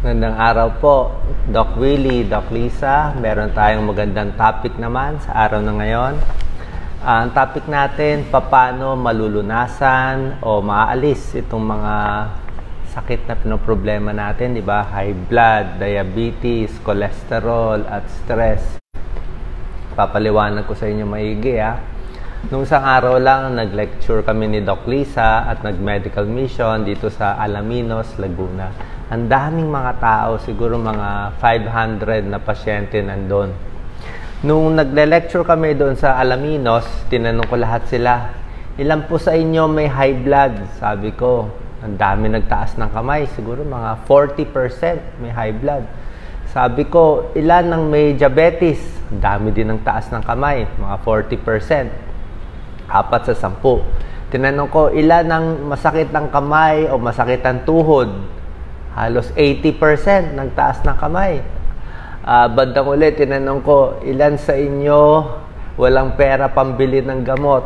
Magandang araw po, Doc Willie, Doc Lisa. Meron tayong magandang topic naman sa araw na ngayon. Ang topic natin, paano malulunasan o maaalis itong mga sakit na pinoproblema natin, di ba? High blood, diabetes, cholesterol, at stress. Papaliwanag ko sa inyo maigi, ha? Nung isang araw lang, nag-lecture kami ni Doc Lisa at nag-medical mission dito sa Alaminos, Laguna. Ang daming mga tao, siguro mga 500 na pasyente nandun. Nung nagle-lecture kami doon sa Alaminos, tinanong ko lahat sila, ilan po sa inyo may high blood? Sabi ko, ang dami nagtaas ng kamay, siguro mga 40% may high blood. Sabi ko, ilan ang may diabetes? Ang dami din ng taas ng kamay, mga 40%. 4 sa 10. Tinanong ko, ilan ang masakit ng kamay o masakit ng tuhod? Halos 80% nagtaas ng kamay. Bandang ulit, tinanong ko, ilan sa inyo walang pera pambili ng gamot?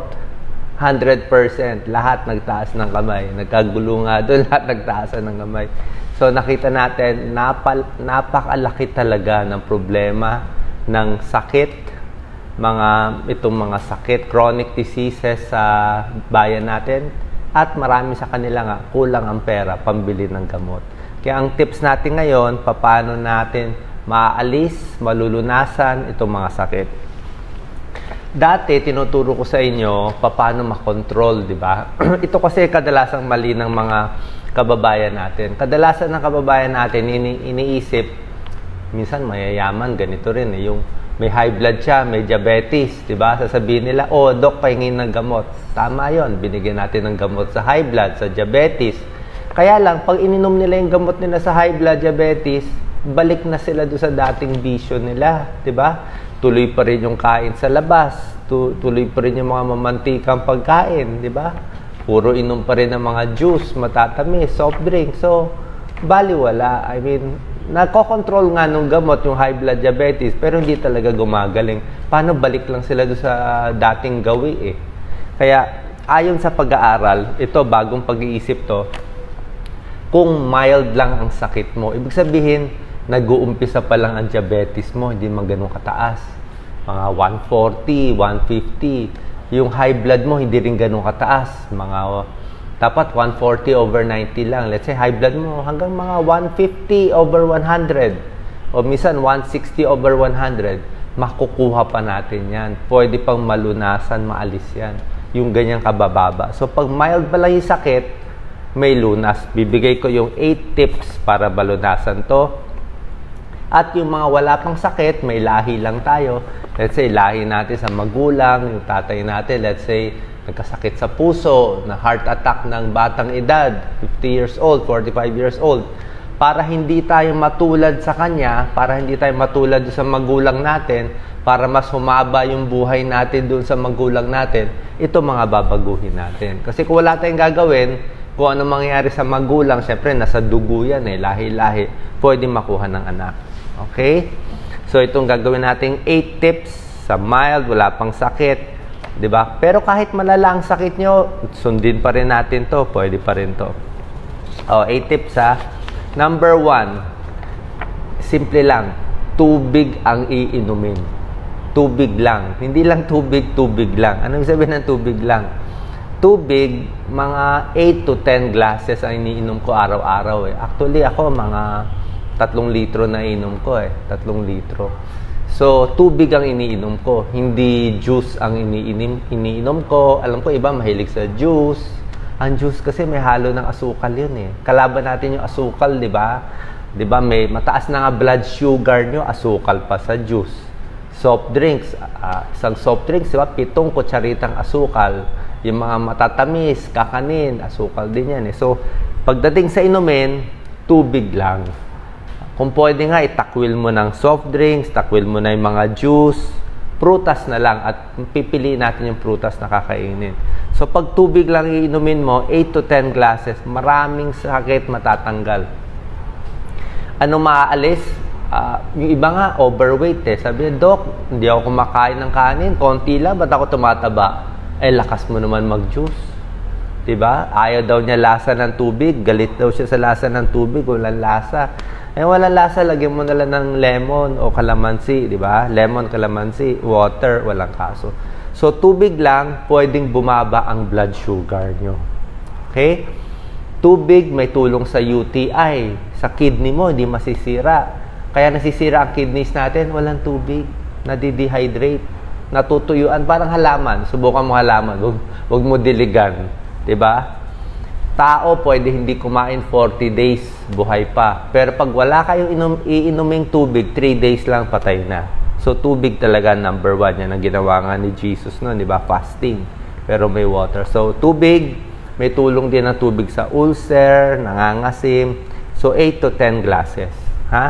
100%. Lahat nagtaas ng kamay. Nagkagulo nga doon, lahat nagtaas ng kamay. So nakita natin, napakalaki talaga ng problema ng sakit, itong mga sakit, chronic diseases sa bayan natin, at marami sa kanila nga kulang ang pera pambili ng gamot. Kaya ang tips natin ngayon, paano natin maaalis, malulunasan itong mga sakit. Dati, tinuturo ko sa inyo paano makontrol, di ba? Ito kasi kadalasang mali ng mga kababayan natin. Kadalasan ng kababayan natin, iniisip, minsan mayayaman, ganito rin yung may high blood siya, may diabetes, di ba? Sasabihin nila, oh, Doc, pahingin ng gamot. Tama yon, binigyan natin ng gamot sa high blood, sa diabetes. Kaya lang, pag ininom nila yung gamot nila sa high blood diabetes, balik na sila doon sa dating bisyo nila, di ba? Tuloy pa rin yung kain sa labas, tuloy pa rin yung mga mamantikang pagkain, di ba? Puro inom pa rin ng mga juice, matatamis, soft drink. So, baliwala. I mean, nako-control nga nung gamot yung high blood diabetes, pero hindi talaga gumagaling. Paano balik lang sila doon sa dating gawi Kaya, ayon sa pag-aaral, ito, bagong pag-iisip to, kung mild lang ang sakit mo, ibig sabihin, nag-uumpisa pa lang ang diabetes mo, hindi man ganun kataas. Mga 140, 150. Yung high blood mo, hindi rin ganun kataas. Dapat 140 over 90 lang. Let's say, high blood mo hanggang mga 150 over 100. O minsan, 160 over 100. Makukuha pa natin yan. Pwede pang malunasan, maalis yan. Yung ganyang kabababa. So, pag mild pa lang yung sakit, may lunas. Bibigay ko yung 8 tips para balunasan to. At yung mga wala pang sakit, may lahi lang tayo. Let's say, lahi natin sa magulang, yung tatay natin, let's say, nagkasakit sa puso, na heart attack ng batang edad, 50 years old, 45 years old. Para hindi tayo matulad sa kanya, para hindi tayo matulad sa magulang natin, para mas humaba yung buhay natin doon sa magulang natin, ito mga babaguhin natin. Kasi kung wala tayong gagawin, kung ano mangyayari sa magulang, syempre, nasa dugo yan lahi-lahi, pwede makuha ng anak. Okay? So, itong gagawin nating 8 tips sa mild, wala pang sakit, di ba? Pero kahit malala ang sakit nyo, sundin pa rin natin to, pwede pa rin to. 8 tips ha. Number 1, simple lang, tubig ang iinumin. Tubig lang. Hindi lang tubig lang. Anong sabihin ng tubig lang? Tubig, mga 8 to 10 glasses ang iniinom ko araw-araw Actually, ako, mga 3 litro na inom ko 3 litro. So, tubig ang iniinom ko. Hindi juice ang iniinom ko. Alam ko, iba mahilig sa juice. Ang juice kasi may halo ng asukal yun Kalaban natin yung asukal, di ba? Di ba, may mataas na nga blood sugar nyo, asukal pa sa juice. Soft drinks, isang soft drinks, di ba? 7 kutsaritang asukal. Yung mga matatamis, kakanin, asukal din yan So, pagdating sa inumin, tubig lang. Kung pwede nga, itakwil mo ng soft drinks, takwil mo na yung mga juice, prutas na lang at pipiliin natin yung prutas na kakainin. So, pag tubig lang iinumin mo, 8 to 10 glasses, maraming sakit matatanggal. Ano maaalis? Yung iba nga, overweight Sabi niya, Doc, hindi ako kumakain ng kanin, konti lang, ba't ako tumataba? Lakas mo naman mag-juice. Diba? Ayaw daw niya lasa ng tubig. Galit daw siya sa lasa ng tubig. Walang lasa. Eh, walang lasa, lagyan mo na lang ng lemon o kalamansi, di ba? Lemon, kalamansi, water, walang kaso. So, tubig lang, pwedeng bumaba ang blood sugar nyo. Okay? Tubig may tulong sa UTI. Sa kidney mo, hindi masisira. Kaya nasisira ang kidneys natin, walang tubig. Nadidehydrate. Natutuyuan, parang halaman. Subukan mo halaman, huwag mo diligan. Diba? Tao, pwede hindi kumain 40 days, buhay pa. Pero pag wala kayong iinuming tubig, 3 days lang, patay na. So, tubig talaga, number 1. Yan ang ginawa nga ni Jesus noon, diba? Fasting. Pero may water. So, tubig, may tulong din ang tubig sa ulcer, nangangasim. So, 8 to 10 glasses. Ha?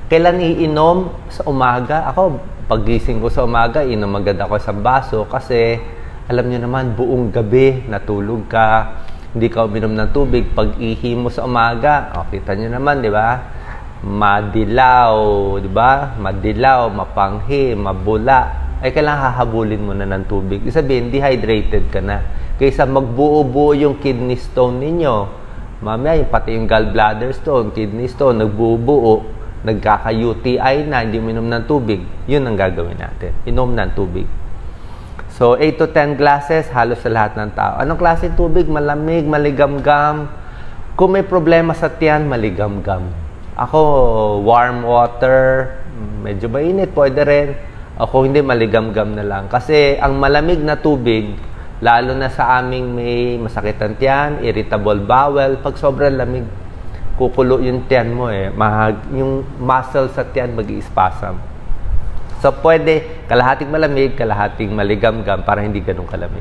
Kailan iinom? Sa umaga. Ako, paggising ko sa umaga, inom agad ako sa baso kasi alam nyo naman, buong gabi, natulog ka, hindi ka uminom ng tubig. Pag ihi mo sa umaga, kita nyo naman, di ba? Madilaw, di ba? Madilaw, mapanghi, mabula. Ay, kailangan hahabulin mo na ng tubig. Ibig sabihin, dehydrated ka na. Kaysa magbuo-buo yung kidney stone ninyo. Mamaya, pati yung gallbladder stone, kidney stone, nagbuo-buo, nagkaka-UTI na, hindi uminom ng tubig. Yun ang gagawin natin. Inom ng tubig. So, 8 to 10 glasses, halos sa lahat ng tao. Anong klase tubig? Malamig, maligamgam. Kung may problema sa tiyan, maligamgam. Ako, warm water, medyo mainit, pwede rin. Ako, hindi, maligamgam na lang. Kasi, ang malamig na tubig, lalo na sa aming may masakit ang tiyan, irritable bowel, pag sobrang lamig, kukulo yung tiyan mo eh. Yung muscle sa tiyan mag-i-spasm. So, pwede kalahating malamig, kalahating maligamgam para hindi ganun kalamig.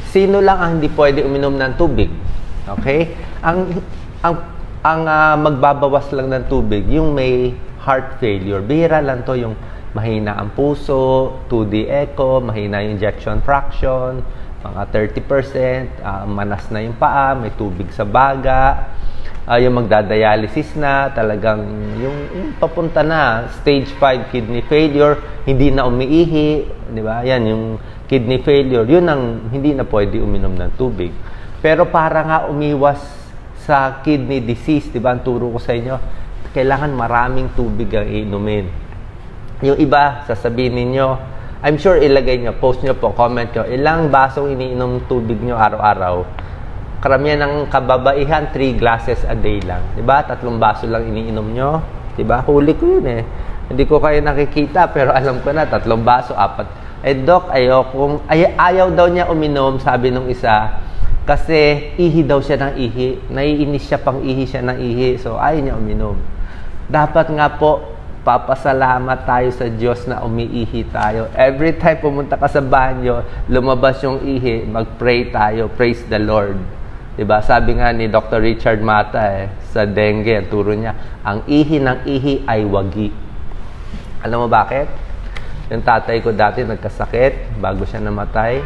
Sino lang ang hindi pwede uminom ng tubig? Okay? Ang magbabawas lang ng tubig, yung may heart failure. Bihira lang to, yung mahina ang puso, 2D echo, mahina yung ejection fraction, mga 30%, manas na yung paa, may tubig sa baga, yung magdadialysis na, talagang yung papunta na, stage 5 kidney failure, hindi na umiihi, di ba? Yan, yung kidney failure, yun ang hindi na pwede uminom ng tubig. Pero para nga umiwas sa kidney disease, di ba? Ang turo ko sa inyo, kailangan maraming tubig ang inumin. Yung iba, sasabihin ninyo, I'm sure ilagay nyo, post nyo po, comment nyo, ilang basong iniinom tubig nyo araw-araw. Karamihan ng kababaihan, 3 glasses a day lang. Diba? 3 baso lang iniinom nyo. Diba? Huli ko yun eh. Hindi ko kayo nakikita, pero alam ko na, 3 baso, 4. Eh, Doc, ayaw daw niya uminom, sabi nung isa, kasi ihi daw siya ng ihi. Naiinis siya pang ihi siya ng ihi. So, ayaw niya uminom. Dapat nga po, papasalamat tayo sa Diyos na umiihi tayo. Every time pumunta ka sa banyo, lumabas yung ihi, mag-pray tayo. Praise the Lord. Diba? Sabi nga ni Dr. Richard Mata sa dengue, turo niya, ang ihi ng ihi ay wagi. Alam mo bakit? Yung tatay ko dati nagkasakit bago siya namatay.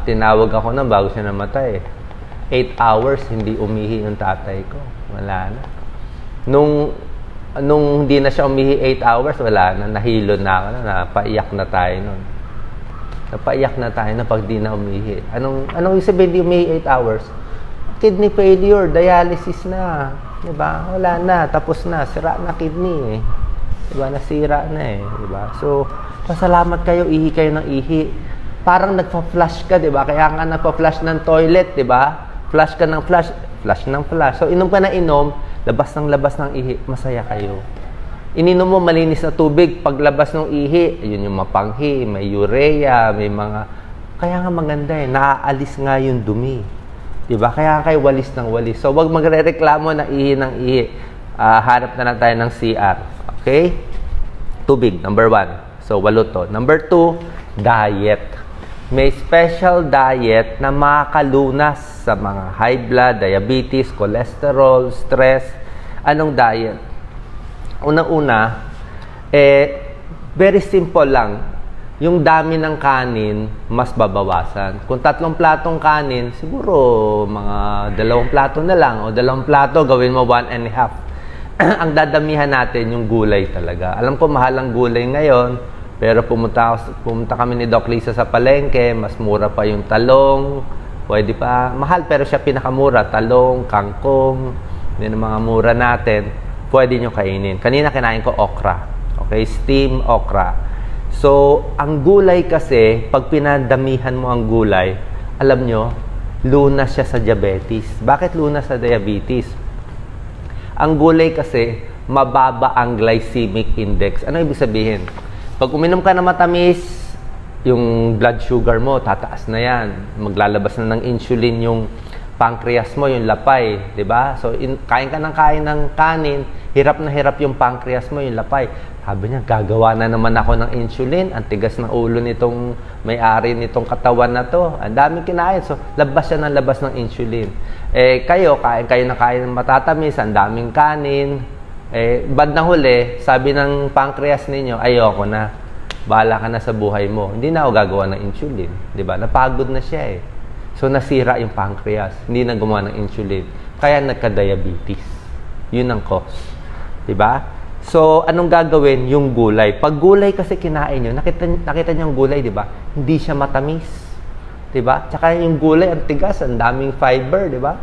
Tinawag ako nang bago siya namatay. 8 hours hindi umihi yung tatay ko. Wala na. Nung hindi na siya umihi 8 hours, wala na. Nahilo na ako na. Napaiyak na tayo nun. Napaiyak na tayo na pag di na umihi. Anong sabihin di umihi 8 hours? Kidney failure, dialysis na. Diba? Wala na, tapos na. Sira na kidney eh. Diba? Nasira na eh. Diba? So, pasalamat kayo, ihi kayo ng ihi. Parang nagpa-flush ka, diba? Kaya nga nagpa-flush ng toilet, diba? Flush ka ng flush, flush ng flush. So, inom ka na inom, labas ng ihi, masaya kayo. Ininom mo malinis na tubig, paglabas ng ihi, yun yung mapanghi, may urea, may mga... Kaya nga maganda eh, naaalis nga yung dumi. Diba? Kaya kayo walis ng walis. So, wag magre-reklamo na ihi ng ihi. Hanap na lang tayo ng CR. Okay? Tubig, number 1. So, 8 to. Number 2, diet. May special diet na makakalunas sa mga high blood, diabetes, cholesterol, stress. Anong diet? Unang-una, very simple lang. Yung dami ng kanin, mas babawasan. Kung 3 platong kanin, siguro mga 2 plato na lang. O 2 plato, gawin mo 1.5. Ang dadamihan natin, yung gulay talaga. Alam ko, mahal ang gulay ngayon. Pero pumunta kami ni Doc Lisa sa palengke, mas mura pa yung talong. Pwede pa. Mahal, pero siya pinakamura. Talong, kangkong, Yan ang mga mura natin, pwede nyo kainin. Kanina kinain ko okra. Okay, steam okra. So, ang gulay kasi, pag pinadamihan mo ang gulay, alam nyo, lunas siya sa diabetes. Bakit lunas sa diabetes? Ang gulay kasi, mababa ang glycemic index. Ano ibig sabihin? Pag uminom ka na matamis, yung blood sugar mo, tataas na yan. Maglalabas na ng insulin yung pancreas mo, yung lapay. Diba? So, kain ka ng kanin, hirap na hirap yung pancreas mo, yung lapay. Sabi niya, gagawa na naman ako ng insulin. Ang tigas ng ulo nitong may-ari nitong katawan na to. Ang daming kinain. So, labas siya ng labas ng insulin. Kayo na kain ng matatamis, ang daming kanin. Bandang huli, sabi ng pancreas ninyo, ayoko na. Bahala ka na sa buhay mo. Hindi na ako gagawa ng insulin. Diba? Napagod na siya eh. So, nasira yung pancreas. Hindi na gumawa ng insulin. Kaya nagka-diabetes. Yun ang cause. Diba? So, anong gagawin? Yung gulay. Pag gulay kasi kinain nyo, nakita nyo yung gulay, diba? Hindi siya matamis. Diba? Tsaka yung gulay, ang tigas, ang daming fiber, diba?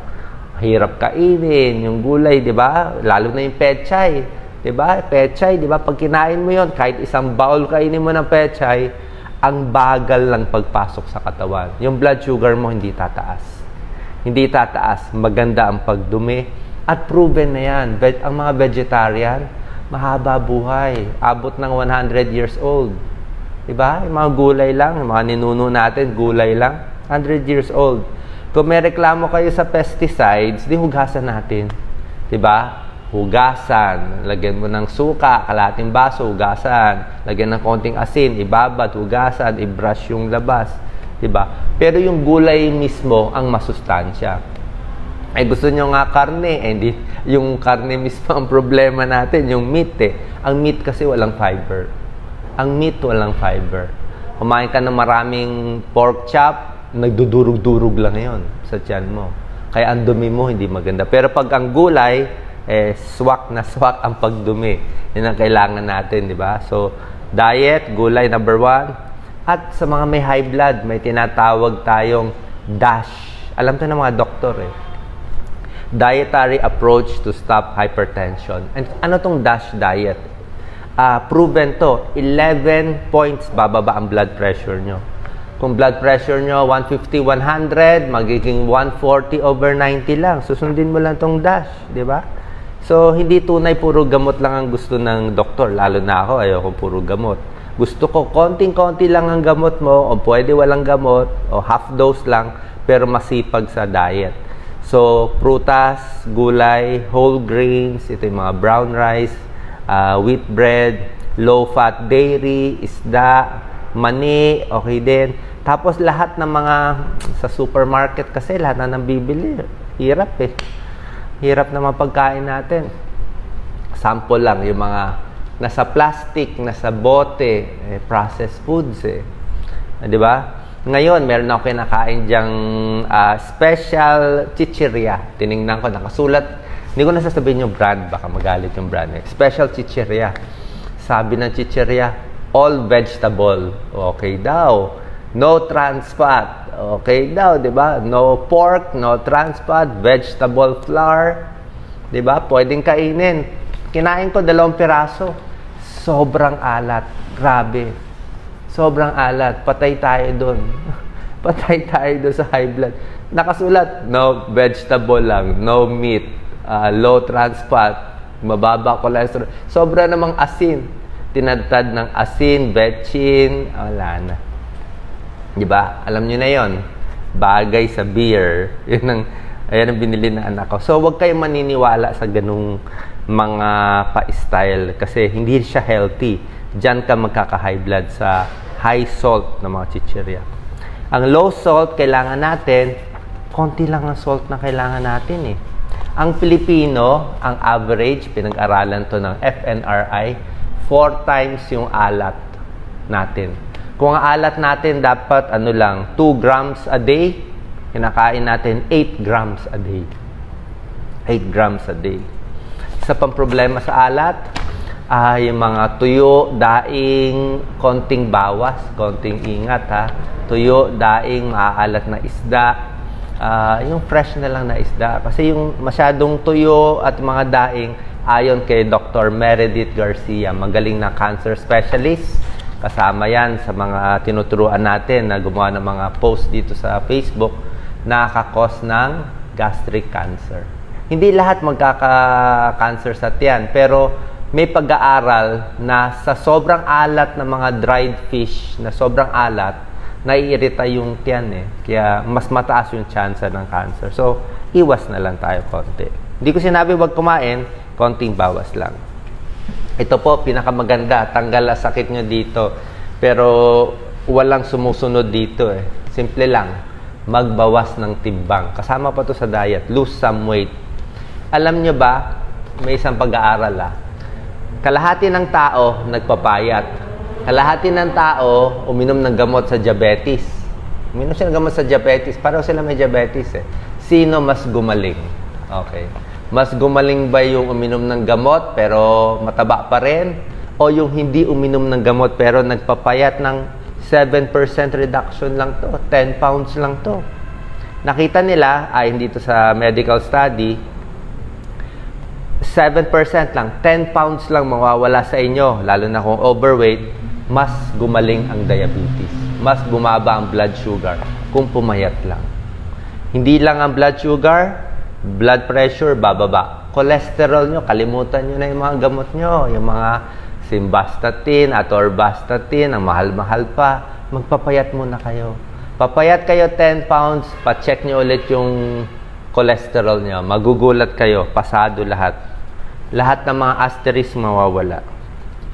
Hirap kainin. Yung gulay, diba? Lalo na yung pechay. Diba? Pechay, diba? Pag kinain mo yon, kahit isang bowl kainin mo ng pechay, ang bagal lang pagpasok sa katawan. Yung blood sugar mo hindi tataas. Hindi tataas. Maganda ang pagdumi. At proven na yan. Ang mga vegetarian, mahaba buhay. Abot ng 100 years old. Diba? Yung mga gulay lang, yung mga ninuno natin, gulay lang. 100 years old. Kung may reklamo kayo sa pesticides, di hugasan natin. Diba? Hugasan, lagyan mo ng suka, kalating baso, hugasan, lagyan ng konting asin, ibabad, hugasan, i-brush yung labas, 'di ba? Pero yung gulay mismo ang masustansya. Gusto nyo nga karne, hindi yung karne mismo ang problema natin, yung meat eh. Ang meat kasi walang fiber. Ang meat walang fiber. Kumain ka ng maraming pork chop, nagdudurog-durog lang 'yon sa tiyan mo. Kaya ang dumi mo hindi maganda. Pero pag ang gulay swak na swak ang pagdumi. Yan ang kailangan natin, di ba? So, diet, gulay, number 1. At sa mga may high blood, may tinatawag tayong DASH. Alam to ng mga doktor eh. Dietary Approach to Stop Hypertension. And ano tong DASH diet? Proven to, 11 points bababa ang blood pressure nyo. Kung blood pressure nyo 150-100, magiging 140/90 lang. Susundin mo lang tong DASH, di ba? So, hindi tunay puro gamot lang ang gusto ng doktor. Lalo na ako, ayoko puro gamot. Gusto ko, konting-konti lang ang gamot mo, o pwede walang gamot, o half dose lang, pero masipag sa diet. So, prutas, gulay, whole grains, ito yung mga brown rice, wheat bread, low-fat dairy, isda, mani, okay din. Tapos, lahat ng mga sa supermarket kasi, lahat na nang bibili. Hirap eh. Hirap na mapagkain natin. Sample lang, yung mga nasa plastic, nasa bote, processed foods eh. Di ba? Ngayon, meron ako kinakain dyang special chichirya. Tiningnan ko, nakasulat. Hindi ko nasasabihin yung brand, baka magalit yung brand eh. Special chichirya. Sabi ng chichirya, all vegetable. Okay daw. No trans fat. Okay daw, di ba? No pork, no trans fat, vegetable flour. Di ba? Pwedeng kainin. Kinain ko 2 piraso. Sobrang alat. Grabe. Sobrang alat. Patay tayo doon. Patay tayo doon sa high blood. Nakasulat, no vegetable lang, no meat, low trans fat, mababa cholesterol. Sobra namang asin. Tinadtad ng asin, betchin, wala na. Diba? Alam nyo na yon. Bagay sa beer. Ayan ang binili na anak ko. So, huwag kayong maniniwala sa ganung mga pa-style kasi hindi siya healthy. Diyan ka magkaka-high blood sa high salt na mga chichirya. Ang low salt, kailangan natin, konti lang ang salt na kailangan natin eh. Ang Pilipino, ang average, pinag-aralan to ng FNRI, 4 times yung alat natin. Kung ang alat natin dapat, 2 grams a day, kinakain natin 8 grams a day. 8 grams a day. Isa pang problema sa alat, yung mga tuyo, daing, konting bawas, konting ingat ha. Tuyo, daing, maaalat na isda, yung fresh na lang na isda. Kasi yung masyadong tuyo at mga daing, ayon kay Dr. Meredith Garcia, magaling na cancer specialist. Kasama yan sa mga tinuturuan natin na gumawa ng mga post dito sa Facebook, nakakos ng gastric cancer. Hindi lahat magkaka-cancer sa tiyan, pero may pag-aaral na sa sobrang alat ng mga dried fish, na sobrang alat, naiirita yung tiyan eh. Kaya mas mataas yung chance ng cancer. So, iwas na lang tayo konti. Hindi ko sinabi wag kumain, konting bawas lang. Ito po, pinakamaganda. Tanggal ang sakit nyo dito. Pero walang sumusunod dito eh. Simple lang. Magbawas ng timbang. Kasama pa to sa diet. Lose some weight. Alam nyo ba, may isang pag-aaral kalahati ng tao nagpapayat. Kalahati ng tao uminom ng gamot sa diabetes. Uminom siya ng gamot sa diabetes. Pareho sila may diabetes eh. Sino mas gumaling? Okay. Mas gumaling ba yung uminom ng gamot pero mataba pa rin? O yung hindi uminom ng gamot pero nagpapayat ng 7% reduction lang to? 10 pounds lang to? Nakita nila, hindi to sa medical study, 7% lang, 10 pounds lang mawawala sa inyo, lalo na kung overweight, mas gumaling ang diabetes. Mas bumaba ang blood sugar kung pumayat lang. Hindi lang ang blood sugar, blood pressure, bababa. Cholesterol nyo, kalimutan nyo na yung mga gamot nyo. Yung mga simvastatin, atorvastatin, ang mahal-mahal pa. Magpapayat muna kayo. Papayat kayo 10 pounds, pa-check nyo ulit yung cholesterol nyo. Magugulat kayo, pasado lahat. Lahat ng mga asterisk mawawala.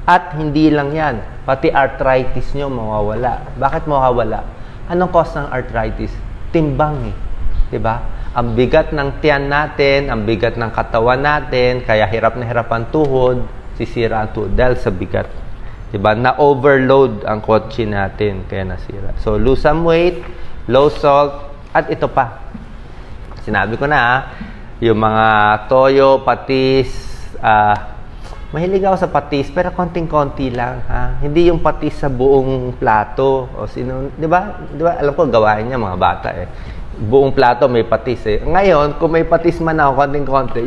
At hindi lang yan, pati arthritis nyo mawawala. Bakit mawawala? Anong cause ng arthritis? Timbang eh. Diba? Ang bigat ng tiyan natin, ang bigat ng katawan natin, kaya hirap na hirap ang tuhod, sisira ang tuhod dahil sa bigat. Diba? Na-overload ang kotse natin, kaya nasira. So, lose some weight, low salt, at ito pa. Sinabi ko na, yung mga toyo, patis, mahilig ako sa patis, pero konting-konti lang. Hindi yung patis sa buong plato. O sino, di ba? Alam ko, gawain niya mga bata eh. Buong plato may patis eh. Ngayon, kung may patis man ako, konting-konti,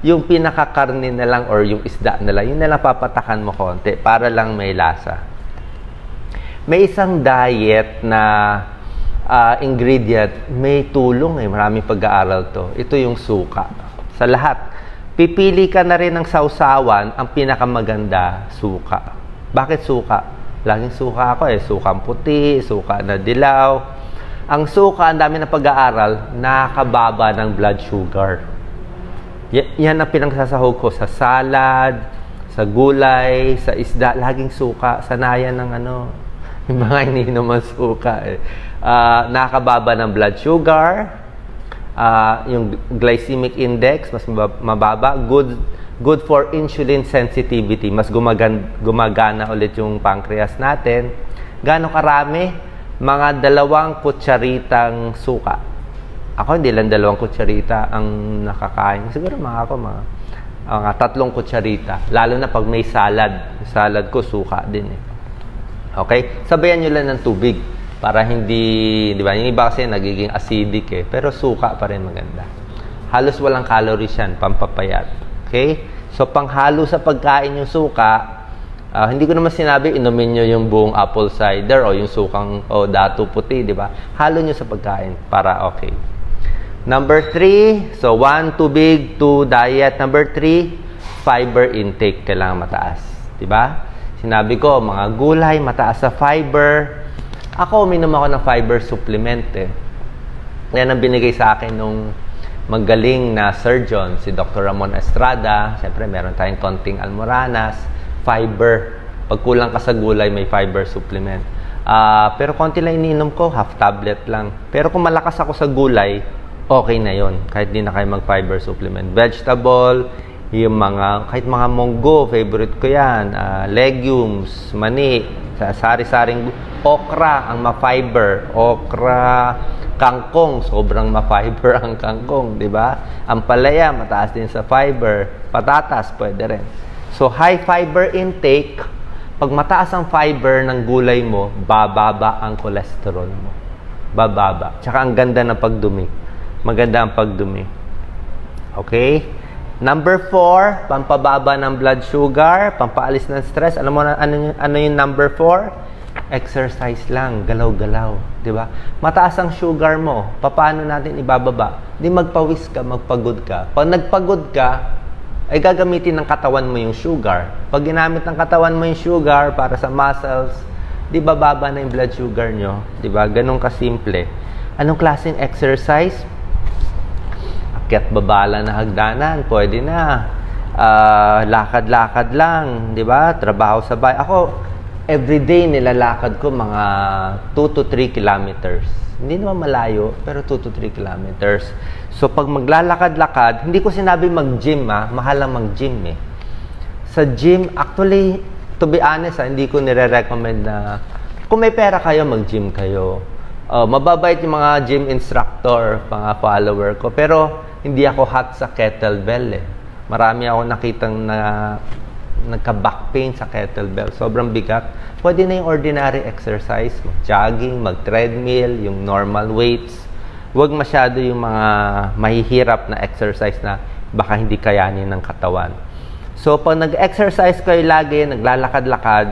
yung pinakakarne na lang or yung isda na lang, yun na lang papatakan mo konti para lang may lasa. May isang diet na ingredient, may tulong eh. Maraming pag-aaral to. Ito yung suka. Sa lahat. Pipili ka na rin ng sausawan, ang pinakamaganda, suka. Bakit suka? Laging suka ako eh. Sukang puti, suka na dilaw. Ang suka, ang dami na pag-aaral, nakababa ng blood sugar. Yan ang pinagsasahog ko sa salad, sa gulay, sa isda. Laging suka. Sanayan ng yung mga iniinom ng suka eh. Nakababa ng blood sugar. Yung glycemic index mas mababa, good for insulin sensitivity, mas gumagana ulit yung pancreas natin. Gaano karami? Mga 2 kutsaritang suka. Ako hindi lang 2 kutsarita ang nakakain. Siguro mga 3 kutsarita. Lalo na pag may salad. Salad ko suka din eh. Okay? Sabayan nyo lang ng tubig. Para hindi, di ba? Yung iba kasi nagiging acidic eh. Pero suka pa rin maganda. Halos walang calories yan, pampapayat. Okay? So, panghalo sa pagkain yung suka, hindi ko naman sinabi, inumin nyo yung buong apple cider o yung sukang o datu puti, di ba? Halo nyo sa pagkain para okay. Number 3, so 1, tubig, 2, diet. Number 3, fiber intake. Kailangan mataas. Di ba? Sinabi ko, mga gulay, mataas sa fiber. Ako, uminom ako ng fiber supplement eh. Yan ang binigay sa akin nung magaling na surgeon, si Dr. Ramon Estrada. Siyempre, meron tayong konting almoranas. Fiber. Pag kulang ka sa gulay, may fiber supplement. Pero konti lang iniinom ko, half tablet lang. Pero kung malakas ako sa gulay, okay na yon. Kahit di na kayo mag-fiber supplement. Vegetable, yung kahit mga munggo, favorite ko yan. Legumes, mani, sari-saring okra ang ma-fiber. Okra, kangkong, sobrang ma-fiber ang kangkong, di ba? Ang palaya, mataas din sa fiber. Patatas, pwede rin. So, high fiber intake, pag mataas ang fiber ng gulay mo, bababa ang cholesterol mo. Bababa. Tsaka ang ganda ng pagdumi. maganda ang pagdumi. Okay? Number 4, pampababa ng blood sugar, pampaalis ng stress. Alam mo na ano yung number 4? Exercise lang, galaw-galaw, 'di ba? Mataas ang sugar mo, paano natin ibababa? Di magpawis ka, magpagod ka. Pag nagpagod ka, ay gagamitin ng katawan mo yung sugar. Pag ginamit ng katawan mo yung sugar para sa muscles, di bababa na yung blood sugar nyo. Di ba? Ganun kasimple. Anong klaseng exercise? Akyat babala na hagdanan, pwede na. Lakad-lakad lang, di ba? Trabaho sa bahay. Ako, everyday nilalakad ko mga 2 to 3 kilometers. Hindi naman malayo, pero 2 to 3 kilometers. So, pag maglalakad-lakad, hindi ko sinabi mag-gym, mahal lang mag-gym eh. Sa gym, actually, to be honest, hindi ko nire-recommend na kung may pera kayo, mag-gym kayo. Mababait yung mga gym instructor, mga follower ko, pero hindi ako hot sa kettlebell eh. Marami ako nakitang na nagka-back pain sa kettlebell. Sobrang bigat. Pwede na yung ordinary exercise, mag-jogging, mag-treadmill, yung normal weights. Huwag masyado yung mga mahihirap na exercise na baka hindi kayanin ng katawan. So, pag nag-exercise kayo lagi, naglalakad-lakad,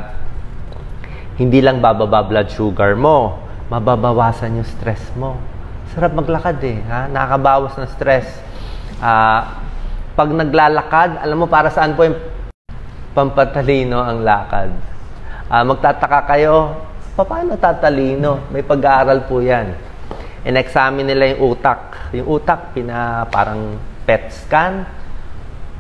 hindi lang bababa blood sugar mo, mababawasan yung stress mo. Sarap maglakad eh, ha? Nakakabawas ng stress. Pag naglalakad, alam mo para saan po yung pampatalino ang lakad. Magtataka kayo, paano tatalino? May pag-aaral po yan. In-examine nila yung utak. Yung utak, parang PET scan.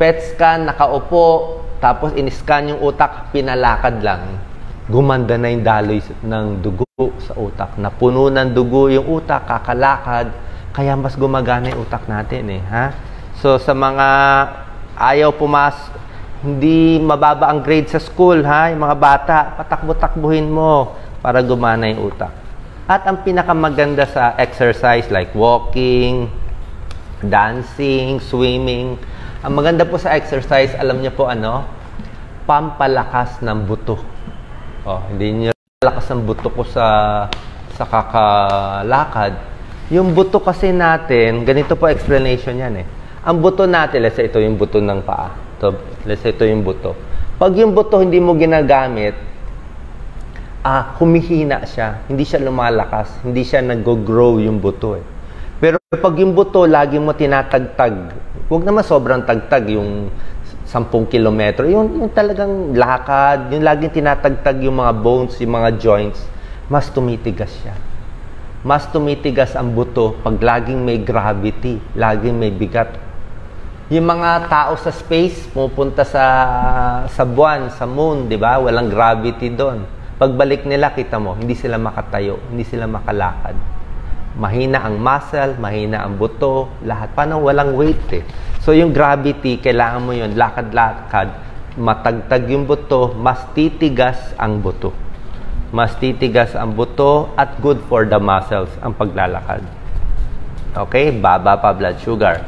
PET scan, nakaupo, tapos in-scan yung utak, pinalakad lang. Gumanda na yung daloy ng dugo sa utak. Napuno ng dugo yung utak, kakalakad, kaya mas gumagana yung utak natin eh. Ha? So, sa mga ayaw hindi mababa ang grade sa school, ha? Yung mga bata, patakbo-takbuhin mo para gumana yung utak. At ang pinakamaganda sa exercise like walking, dancing, swimming, ang maganda po sa exercise, alam niyo po ano? Pampalakas ng buto. Hindi niyo lakas ng buto ko sa kakalakad. Yung buto kasi natin, ganito po explanation yan eh. Ang buto natin, let's say ito yung buto ng paa. So, let's say ito yung buto. Pag yung buto hindi mo ginagamit, humihina siya. Hindi siya lumalakas. Hindi siya nag-grow yung buto eh. Pero pag yung buto, lagi mo tinatagtag. Huwag naman sobrang tagtag, yung 10 kilometro. Yung talagang lakad, yung laging tinatagtag yung mga bones, yung mga joints, mas tumitigas siya. Mas tumitigas ang buto pag laging may gravity, laging may bigat. Yung mga tao sa space, pupunta sa buwan, sa moon, di ba? Walang gravity doon. Pagbalik nila, kita mo, hindi sila makatayo, hindi sila makalakad. Mahina ang muscle, mahina ang buto, lahat. Paano walang weight eh? So yung gravity, kailangan mo yun, lakad-lakad, matagtag yung buto, mas titigas ang buto. Mas titigas ang buto at good for the muscles ang paglalakad. Okay? Baba pa blood sugar.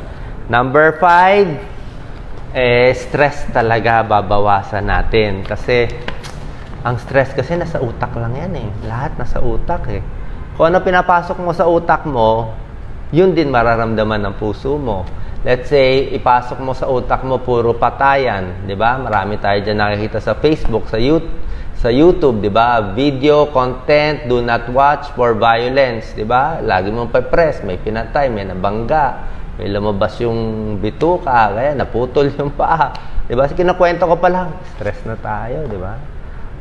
Number 5, stress talaga babawasan natin. Kasi, ang stress kasi nasa utak lang yan eh. Lahat nasa utak eh. Kung ano pinapasok mo sa utak mo, yun din mararamdaman ng puso mo. Let's say, ipasok mo sa utak mo puro patayan. Diba? Marami tayo dyan nakikita sa Facebook, sa YouTube, diba? Video, content, do not watch for violence. Diba? Lagi mong pa-press, may pinatay, may nabangga. May lumabas yung bituka, kaya naputol yung paa. Diba? Kinakwento ko pa lang, stress na tayo, diba?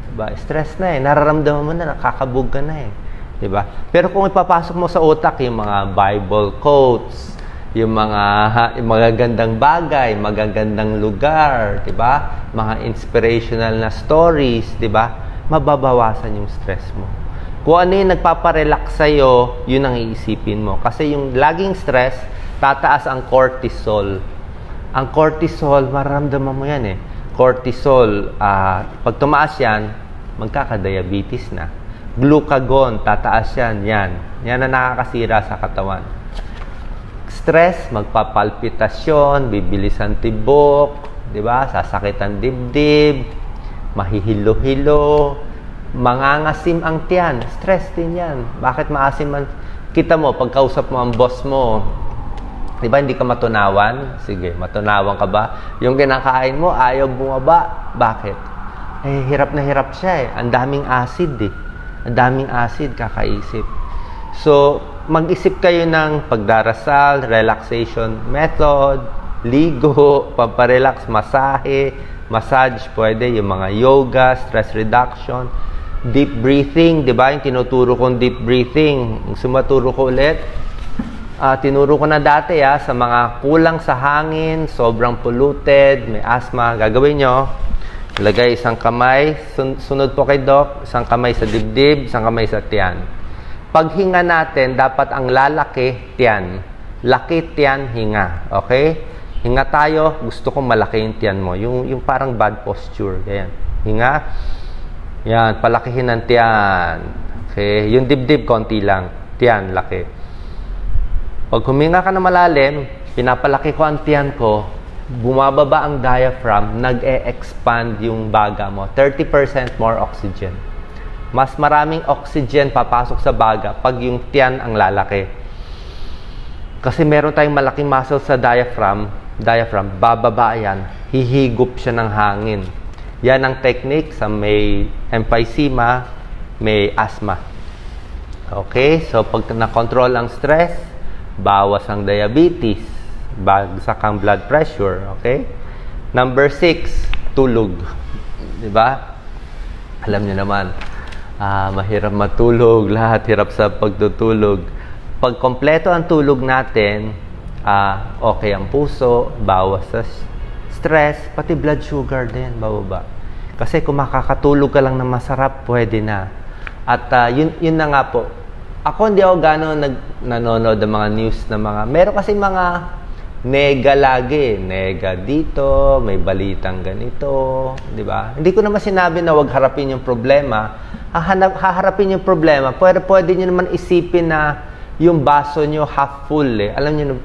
Diba? Stress na eh. Nararamdaman mo na, nakakabog ka na eh. Diba? Pero kung ipapasok mo sa utak yung mga Bible quotes, yung mga magagandang bagay, magagandang lugar, diba? Mga inspirational na stories, diba? Mababawasan yung stress mo. Kung ano yung nagpaparelax sa'yo, yun ang iisipin mo. Kasi yung laging stress, tataas ang cortisol. Ang cortisol, mararamdaman mo yan eh. Cortisol, pag tumaas yan, magkaka-diabetes na. Glucagon, tataas yan. Yan ang nakakasira sa katawan. Stress, magpapalpitasyon, bibilis ang tibok, di ba? Sasakit ang dibdib, mahihilo-hilo, mangangasim ang tiyan. Stress din yan. Bakit maasim man? Kita mo, pagkausap mo ang boss mo, Di ba hindi ka matunawan? Sige, matunawan ka ba? Yung kinakain mo, ayaw bumaba. Bakit? Eh, hirap na hirap siya eh. Ang daming acid eh. Ang daming acid kakaisip. So, mag-isip kayo ng pagdarasal, relaxation method, ligo, pamparelax, masahe, massage, pwede, yung mga yoga, stress reduction, deep breathing, di ba? Yung tinuturo kong deep breathing. Sumaturo ko ulit. Tinuro ko na dati sa mga kulang sa hangin, sobrang polluted, may asthma. Gagawin nyo, lagay isang kamay, sunod po kay Doc, isang kamay sa dibdib, isang kamay sa tiyan. Paghinga natin, dapat ang lalaki, tiyan. Laki, tiyan, hinga. Okay? Hinga tayo, gusto kong malaki yung tiyan mo. Yung parang bad posture. Ganyan. Hinga. Yan, palakihin ng tiyan. Okay? Yung dibdib, konti lang. Tiyan, laki. Pag huminga ka na malalim, pinapalaki ko ang tiyan ko, bumababa ang diaphragm, nag-e-expand yung baga mo. 30% more oxygen. Mas maraming oxygen papasok sa baga pag yung tiyan ang lalaki. Kasi meron tayong malaking muscle sa diaphragm, bababa yan, hihigop siya ng hangin. Yan ang technique sa may emphysema, may asthma. Okay? So, pag na-control ang stress, bawas ang diabetes, bagsak ang blood pressure, okay? Number 6, tulog. 'Di ba? Alam niyo naman, mahirap matulog, lahat hirap sa pagtutulog. Pag kompleto ang tulog natin, okay ang puso, bawas sa stress, pati blood sugar din, bababa. Kasi kung makakatulog ka lang na masarap, pwede na. At yun na nga po. Ako hindi ako gano'n nanonood ng mga news na mga... Meron kasi mga nega lagi. Nega dito, may balitang ganito. Di ba? Hindi ko naman sinabi na huwag harapin yung problema. Haharapin yung problema. Pwede nyo naman isipin na yung baso nyo half full eh. Alam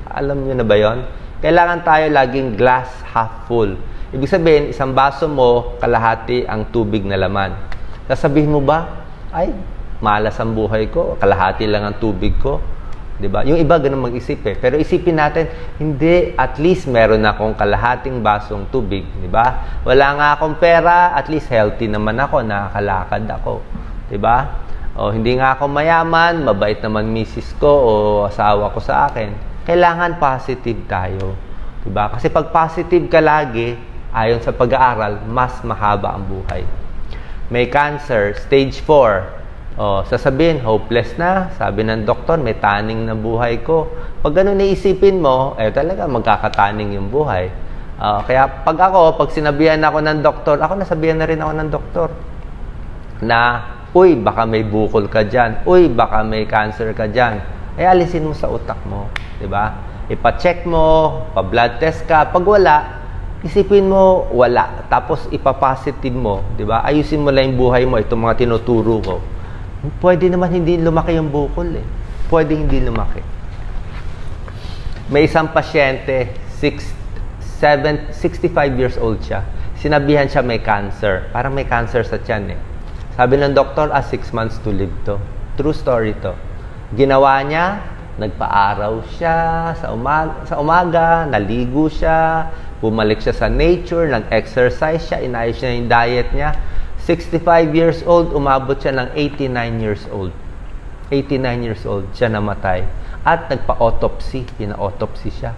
nyo na ba yon? Kailangan tayo laging glass half full. Ibig sabihin, isang baso mo, kalahati ang tubig na laman. Sasabihin mo ba, ay, malas ang buhay ko, kalahati lang ang tubig ko. 'Di ba? Yung iba ganun mag-isip eh. Pero isipin natin, hindi, at least meron akong kalahating basong tubig, 'di ba? Wala nga akong pera, at least healthy naman ako, nakakalakad ako. 'Di ba? O hindi nga ako mayaman, mabait naman misis ko o asawa ko sa akin. Kailangan positive tayo. 'Di ba? Kasi pag positive ka lagi, ayon sa pag-aaral, mas mahaba ang buhay. May cancer, stage 4. Sasabihin, hopeless na. Sabi ng doktor, may taning na buhay ko. Pag ganun naisipin mo, talaga magkakataning yung buhay. Kaya pag sinabihan ako ng doktor, ako nasabihan na rin ako ng doktor na, uy, baka may bukol ka dyan. Uy, baka may cancer ka dyan. Alisin mo sa utak mo. Diba? Ipa-check mo, pa-blood test ka. Pag wala, isipin mo, wala. Tapos ipa-positive mo. Diba? Ayusin mo lang yung buhay mo. Itong mga tinuturo ko. Pwede naman hindi lumaki yung bukol eh. Pwede hindi lumaki. May isang pasyente, 65 years old siya. Sinabihan siya may cancer. Parang may cancer sa tiyan eh. Sabi ng doktor, 6 months to live to. True story to. Ginawa niya, nagpa-araw siya sa umaga, naligo siya, bumalik siya sa nature, nag-exercise siya, inayos niya yung diet niya. 65 years old, umabot siya ng 89 years old. 89 years old, siya namatay. At nagpa-autopsy, pina-autopsy siya.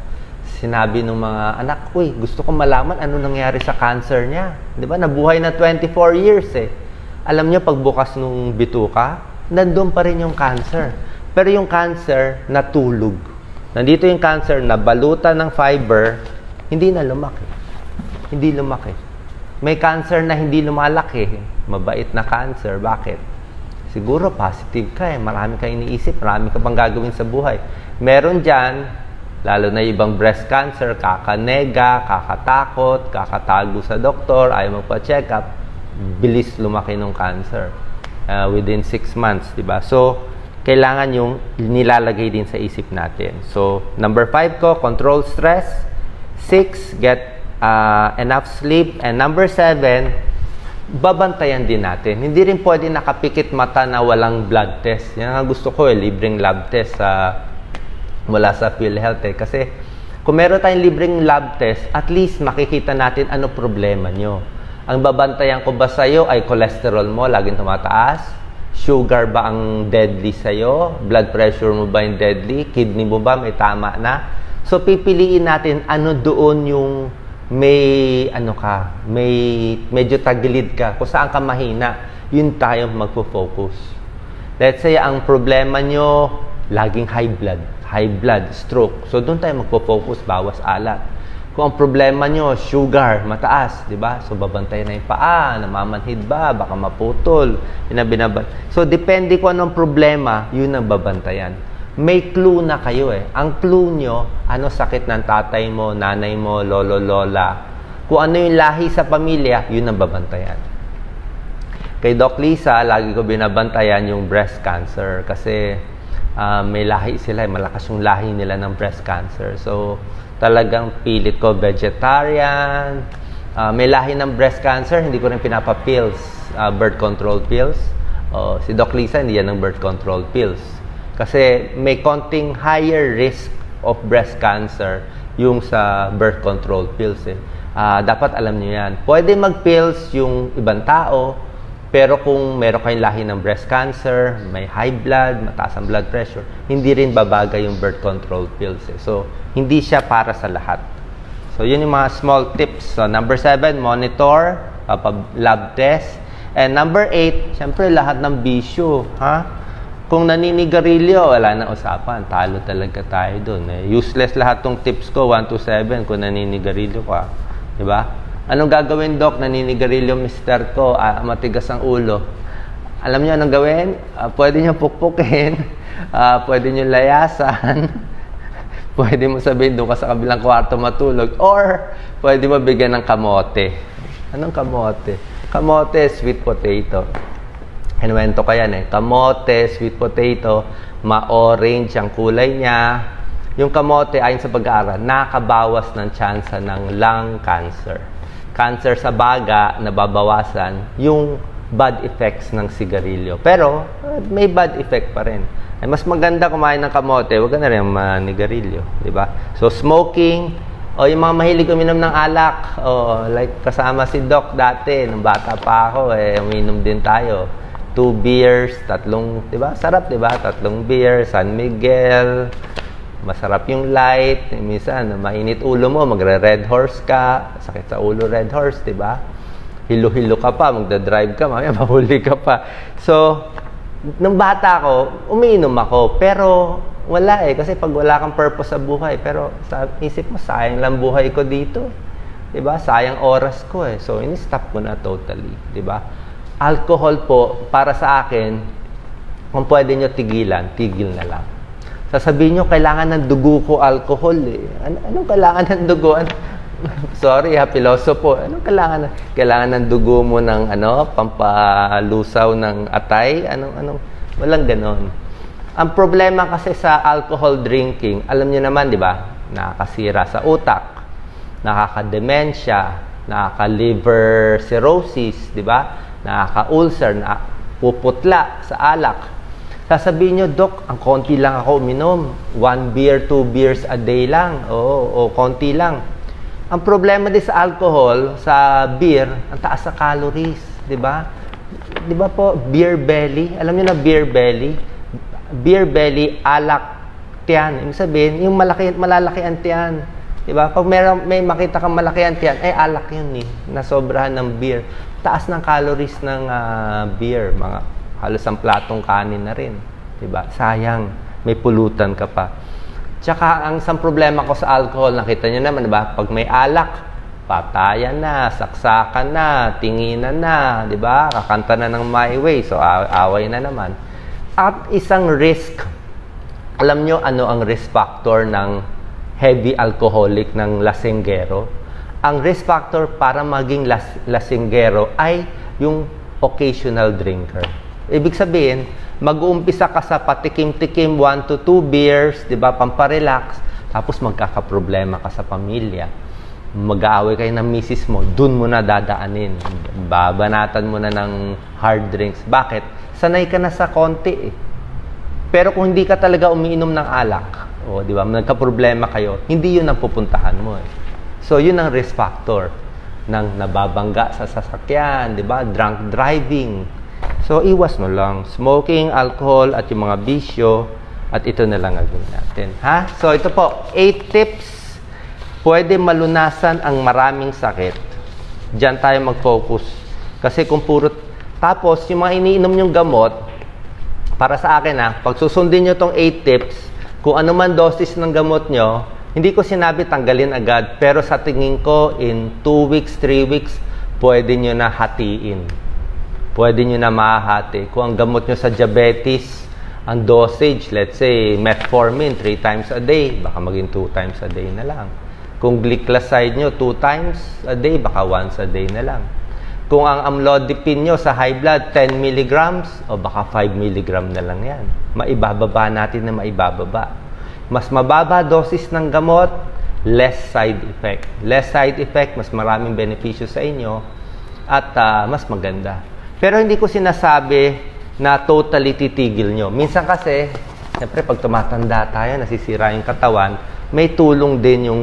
Sinabi ng mga anak, uy, gusto kong malaman ano nangyari sa cancer niya. Di ba? Nabuhay na 24 years eh. Alam niyo, pagbukas nung bituka, nandun pa rin yung cancer. Pero yung cancer, natulog. Nandito yung cancer, nabalutan ng fiber, hindi na lumaki. Hindi lumaki. May cancer na hindi lumalaki. Mabait na cancer. Bakit? Siguro positive ka eh. Marami kang iniisip. Marami ka pang gagawin sa buhay. Meron dyan, lalo na ibang breast cancer, kakanega, kakatakot, kakatago sa doktor, ayaw magpa-check up, bilis lumaki ng cancer. Within 6 months, diba? So, kailangan yung nilalagay din sa isip natin. So, number 5 ko, control stress. 6, get enough sleep. And number 7, babantayan din natin. Hindi rin pwede nakapikit mata na walang blood test. Yan ang gusto ko libreng lab test mula sa PhilHealth Kasi Kung meron tayong libreng lab test, at least makikita natin ano problema nyo. Ang babantayan ko ba sa'yo ay cholesterol mo, laging tumataas? Sugar ba ang deadly sa'yo? Blood pressure mo ba yung deadly? Kidney mo ba may tama na? So, pipiliin natin ano doon yung may medyo tagilid ka, kung saan ka mahina, yun tayo magpo-focus. Let's say, ang problema nyo, laging high blood, stroke. So, doon tayo magpo-focus, bawas alat. Kung ang problema nyo, sugar, mataas, di ba? So, babantayan na yung paa, namamanhid ba, baka maputol, So, depende kung anong problema, yun ang babantayan. May clue na kayo eh. Ang clue nyo, ano sakit ng tatay mo, nanay mo, lolo, lola. Kung ano yung lahi sa pamilya, yun ang babantayan. Kay Doc Lisa, lagi ko binabantayan yung breast cancer kasi may lahi sila, malakas yung lahi nila ng breast cancer. So, talagang pilit ko vegetarian. May lahi ng breast cancer, hindi ko rin pinapa-pills, birth control pills. Si Doc Lisa, hindi yan ng birth control pills. Kasi may konting higher risk of breast cancer yung sa birth control pills eh. Dapat alam niyo yan. Pwede mag-pills yung ibang tao, pero kung meron kayong lahi ng breast cancer, may high blood, mataas ang blood pressure, hindi rin babagay yung birth control pills eh. So, hindi siya para sa lahat. So, yun yung mga small tips. So, number 7, monitor, lab test. And number 8, syempre lahat ng bisyo, ha? Kung naninigarilyo, wala na usapan. Talo talaga tayo dun. Useless lahat tong tips ko, 1 to 7, kung naninigarilyo ka. Diba? Anong gagawin, Doc? Naninigarilyo, mister ko, matigas ang ulo. Alam niyo anong gawin? Pwede niyo pukpukin, pwede niyo layasan, pwede mo sabihin doon ka sa kabilang kwarto matulog, or pwede mo bigyan ng kamote. Anong kamote? Kamote, sweet potato. Kinuwento ko yan eh. Kamote, sweet potato, ma-orange ang kulay niya. Yung kamote, ayon sa pag-aaral, nakabawas ng tsansa ng lung cancer. Cancer sa baga, nababawasan yung bad effects ng sigarilyo. Pero, may bad effect pa rin. Ay, mas maganda kumain ng kamote, huwag ka na rin manigarilyo. Diba? So, smoking, o yung mga mahilig uminom ng alak, like kasama si Doc dati, nung bata pa ako, uminom din tayo. 2 beers, 3, diba? Sarap, diba? 3 beers, San Miguel, masarap yung light. Minsan, mainit ulo mo, magre-red horse ka, sakit sa ulo, red horse, diba? Hilo-hilo ka pa, magdadrive ka, mamaya mahuli ka pa. So, nung bata ko, umiinom ako, pero wala eh, kasi pag wala kang purpose sa buhay, pero sa isip mo, sayang lang buhay ko dito. Diba? Sayang oras ko eh. So, in-stop ko na totally, diba? Alcohol po, para sa akin, kung pwede nyo tigilan, tigil na lang. Sasabihin nyo, kailangan ng dugo ko alcohol eh. Anong kailangan ng dugo? Sorry ha, pilosopo. Anong kailangan? Kailangan ng dugo mo ng pampalusaw ng atay? Walang ganon. Ang problema kasi sa alcohol drinking, alam nyo naman, di ba? Nakakasira sa utak, nakaka-dementia, nakaka-liver cirrhosis, di ba? Nakaka-ulcer, puputla sa alak. Sasabihin nyo, Doc, ang konti lang ako uminom. 1 beer, 2 beers a day lang. O konti lang. Ang problema din sa alcohol, sa beer, ang taas sa calories. Diba? Diba po, beer belly? Alam nyo na beer belly? Beer belly, alak, tiyan. Ibig sabihin, yung malalaki ang tiyan. Diba? Pag may makita kang malaki ang tiyan, alak yun eh. Nasobrahan ng beer. Taas ng calories ng beer, mga halos ang platong kanin na rin. Diba? Sayang, may pulutan ka pa. Tsaka, ang isang problema ko sa alcohol, nakita nyo naman, diba? Pag may alak, patayan na, saksakan na, tinginan na, diba? Kakanta na ng My Way, so away na naman. At isang risk, alam nyo ano ang risk factor ng heavy alcoholic ng lasenggero? Ang risk factor para maging lasenggero ay yung occasional drinker. Ibig sabihin, mag-uumpisa ka sa patikim-tikim 1 to 2 beers, di ba, pamparelax, tapos magkakaproblema ka sa pamilya. Mag-aaway kayo ng misis mo, dun mo na dadaanin. Babanatan mo na ng hard drinks. Bakit? Sanay ka na sa konti eh. Pero kung hindi ka talaga umiinom ng alak, o di ba, nagka-problema kayo, hindi yun ang pupuntahan mo eh. So, yun ang risk factor ng nababangga sa sasakyan, di ba? Drunk driving. So, iwas mo lang. Smoking, alcohol, at yung mga bisyo, at ito na lang gagawin natin. Ha? So, ito po, 8 tips pwede malunasan ang maraming sakit. Diyan tayo mag-focus. Kasi kung puro... Tapos, yung mga iniinom nyong gamot, para sa akin pag susundin nyo tong 8 tips, kung ano man dosis ng gamot nyo, hindi ko sinabi tanggalin agad, pero sa tingin ko, in 2 weeks, 3 weeks, pwede nyo na hatiin. Pwede nyo na mahati. Kung ang gamot nyo sa diabetes, ang dosage, let's say, metformin, 3 times a day, baka maging 2 times a day na lang. Kung glycoside nyo, 2 times a day, baka once a day na lang. Kung ang amlodipine nyo sa high blood, 10 milligrams, o baka 5 milligram na lang yan. Maibababa natin na maibababa. Mas mababa dosis ng gamot, less side effect. Less side effect, mas maraming benepisyo sa inyo, at mas maganda. Pero hindi ko sinasabi na totally titigil nyo. Minsan kasi, siyempre pag tumatanda tayo, nasisira yung katawan, may tulong din yung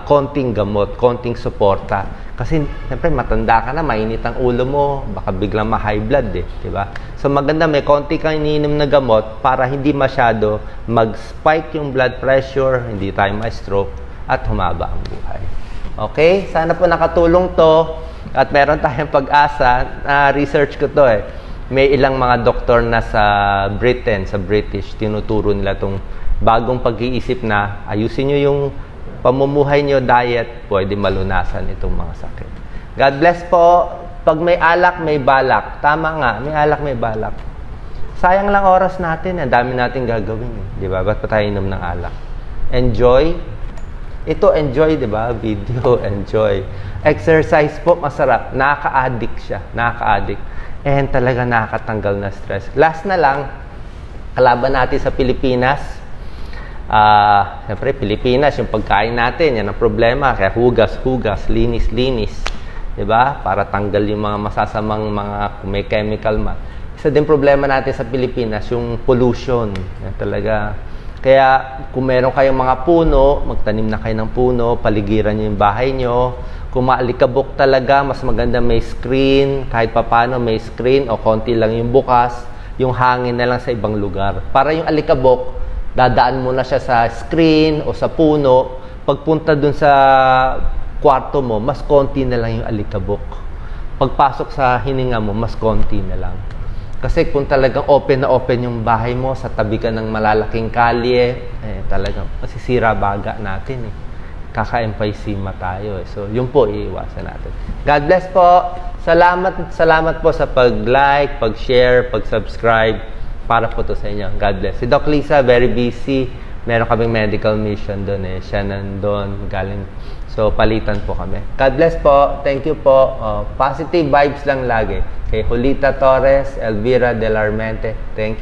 konting gamot, konting suporta. Kasi siyempre matanda ka na, mainit ang ulo mo, baka biglang ma-high blood diba? So maganda may konti kang iniinom na gamot para hindi masyado mag-spike yung blood pressure, hindi tayo ma-stroke, at humaba ang buhay. Okay? Sana po nakatulong to at meron tayong pag-asa. Research ko to May ilang mga doktor na sa Britain, sa British, tinuturo nila itong bagong pag-iisip na ayusin nyo yung pamumuhay nyo, diet, pwede malunasan itong mga sakit. God bless po. Pag may alak, may balak. Tama nga, may alak, may balak. Sayang lang oras natin. Ang dami natin gagawin. Di ba? Ba't pa tayo inom ng alak? Enjoy. Ito, enjoy, di ba? Video, enjoy. Exercise po, masarap. Nakaka-addict siya. Nakaka-addict. And talaga nakakatanggal na stress. Last na lang, kalaban natin sa Pilipinas. Siyempre, Pilipinas, yung pagkain natin, yan ang problema. Kaya hugas, linis. Diba? Para tanggal yung mga masasamang mga may chemical man. Isa din problema natin sa Pilipinas, yung pollution. Yan talaga. Kaya, kung meron kayong mga puno, magtanim na kayo ng puno, paligiran nyo yung bahay nyo. Kung maalikabok talaga, mas maganda may screen, kahit papano may screen o konti lang yung bukas, yung hangin na lang sa ibang lugar. Para yung alikabok, dadaan mo na siya sa screen o sa puno. Pagpunta dun sa kwarto mo, mas konti na lang yung alikabok. Pagpasok sa hininga mo, mas konti na lang. Kasi kung talagang open na open yung bahay mo, sa tabi ka ng malalaking kalye, talagang masisira baga natin Kaka-emphysema tayo So, yun po, iiwasan natin. God bless po. Salamat po sa pag-like, pag-share, pag-subscribe. Para po to sa inyo. God bless. Si Doc Lisa, very busy. Meron kaming medical mission doon Siya nandun, galing. So, palitan po kami. God bless po. Thank you po. Positive vibes lang lagi. Kay Julita Torres, Elvira Del Armente. Thank you.